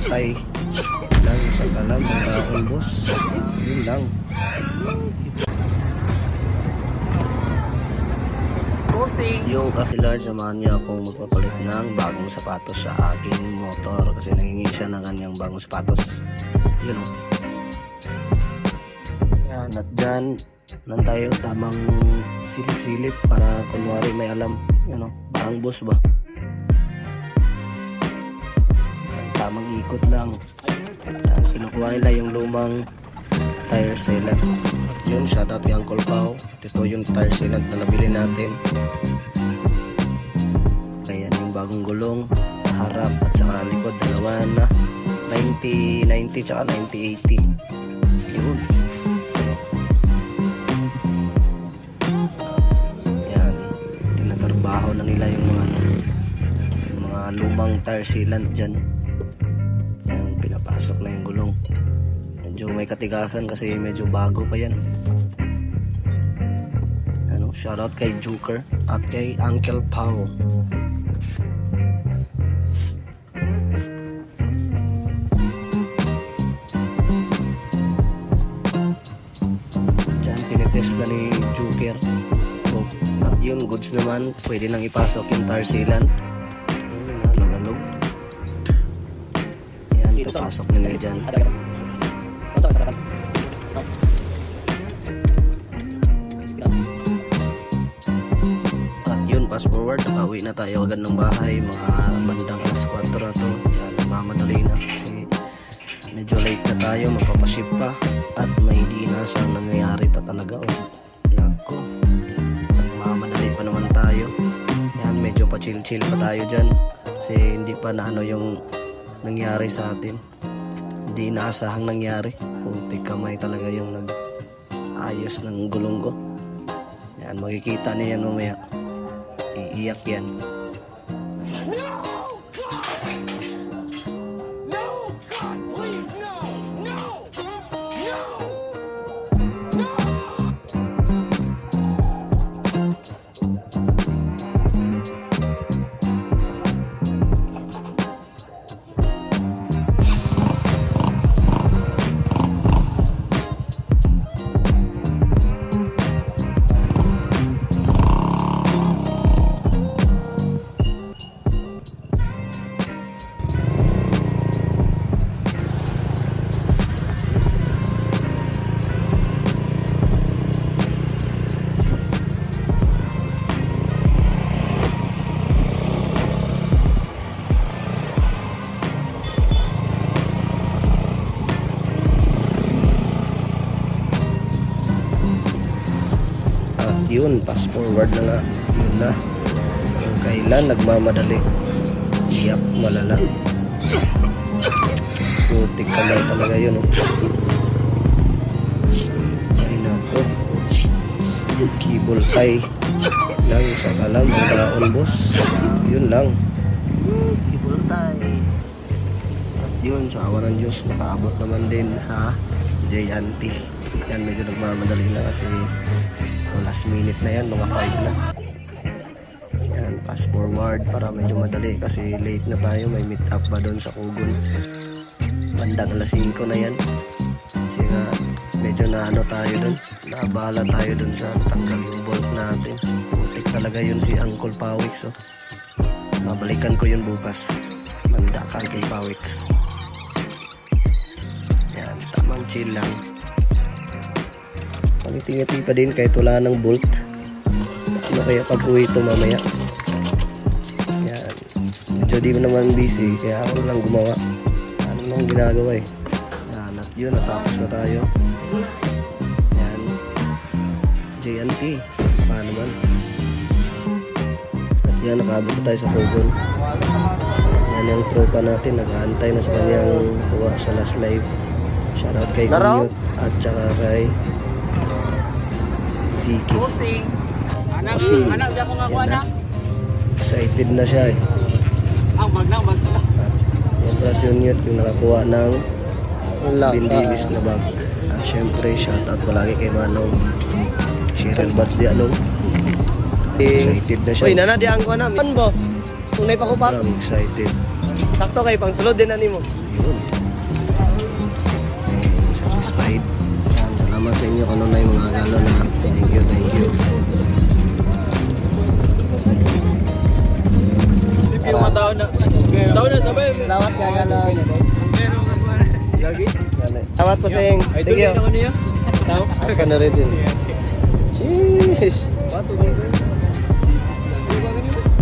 tay lang sa kalam ang boss. Yun lang. Yung kasi Lord, samahan niya akong magpapalit ng bagong sapatos sa aking motor kasi nangingi siya ng kanyang bagong sapatos. Yun o. Yan, at dyan nan tayo tamang silip-silip para kunwari may alam. Yun o, parang boss ba? Yan, tamang ikot lang. Yan, kinukuha nila yung lumang tire sealant. Yun, shoutout kay Uncle Pao. Ito yung tire sealant na nabili natin. Ayan yung bagong gulong sa harap at saka likod, dalawa na 90-90 tsaka 90-80. Yun. Ayan, tinatrabaho na nila yung mga lumang tire sealant dyan. Ayan, pinapasok na yung gulong. Medyo may katigasan kasi medyo bago pa yan. Ano, shoutout kay Joker at kay Uncle Pao. Diyan tinitest na ni Joker. So, at yun, goods naman. Pwede nang ipasok yung tire sealant. Yun, nalog-alog. Ayan, papasok nila dyan. At yun, fast forward, nakauwi na tayo agad ng bahay, mga bandang alas 4 na to. Yan, nagmamadali na kasi medyo late na tayo, magpapaship pa at may di inasang nangyayari pa talaga. Nako, nagmamadali pa naman tayo. Yan, medyo pa chill pa tayo dyan kasi hindi pa na ano yung nangyari sa atin. Hindi inaasahang nangyari. Putik kamay talaga yung nag-ayos ng gulong ko. Yan, makikita niya yan mamaya. Iiyak yan. Yun, fast forward na nga. Yun na. Yung kailan nagmamadali. Iyak malala. Putik kamay talaga yun. Ay nako. Kibol tay lang sa kalam ang daon boss. Yun lang. Kibol tay. At yun, sa awa ng Diyos, nakaabot naman din sa J&T. Yan, medyo nagmamadali na kasi last minute na yan, mga 5 na. Yan, fast forward para medyo madali kasi late na tayo. May meet up pa doon sa Kugon. Bandang alas 5 na yan. Kasi nga, medyo na ano tayo doon. Naabala tayo doon sa tanggal yung bolt natin. Putik talaga yun si Uncle Pawix. Oh. Mabalikan ko yun bukas. Manda ka Uncle Pawix. Yan, tamang chill lang. Pangiti-ngiti pa din kahit wala ng bolt. Ano kaya pag uwi ito mamaya? Yan. Medyo di mo naman busy kaya ako lang gumawa. Ano nang ginagawa eh. Yan. At yun, natapos na tayo. Yan. J&T. Baka naman. At yan, nakaabot na tayo sa Kugon. Yan yung tropa natin. Nag-aantay na sa kanyang kuha sa last live. Shoutout kay Kunyot at saka kay Siki. Kasi excited na siya eh. At yan pala si Unyot yung nakakuha ng Ben Davis na bag. At syempre shoutout palagi kay Manong Cheryl Bats di Anong. Excited na siya. Uy, nana di ang kuha namin. Ano ba? Tunay pa ko pa? Parang excited. Sakto kay pang sulod din ani mo. Yun. Satisfied. Yan, salamat sa inyo kung ano na yung mga galon na. Thank you, thank you. Yung mga tao na. Tao na sabay. Salamat ka galon. Lagi. Salamat po sing. Thank you. Asa na rin din. Jesus.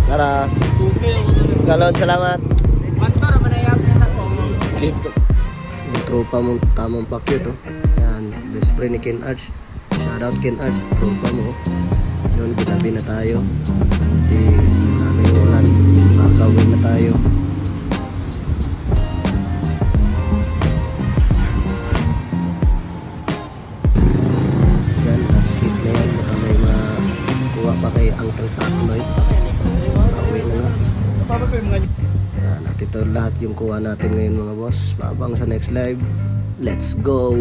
Tara. Galon, salamat. Yung tropa mo, tamang pakyo to. Yan, best friend ni Ken Arch. Shoutout Ken Arch, tropa mo. Yun, kinabi na tayo. Di, ano yung ulan. Kakawin na tayo. Yan, last hit na yan. Baka may makuha pa kay Uncle Taknoy. Kakawin na nga. Yan, at ito lahat yung kuha natin ngayon mga boss. Paabang sa next live. Let's go!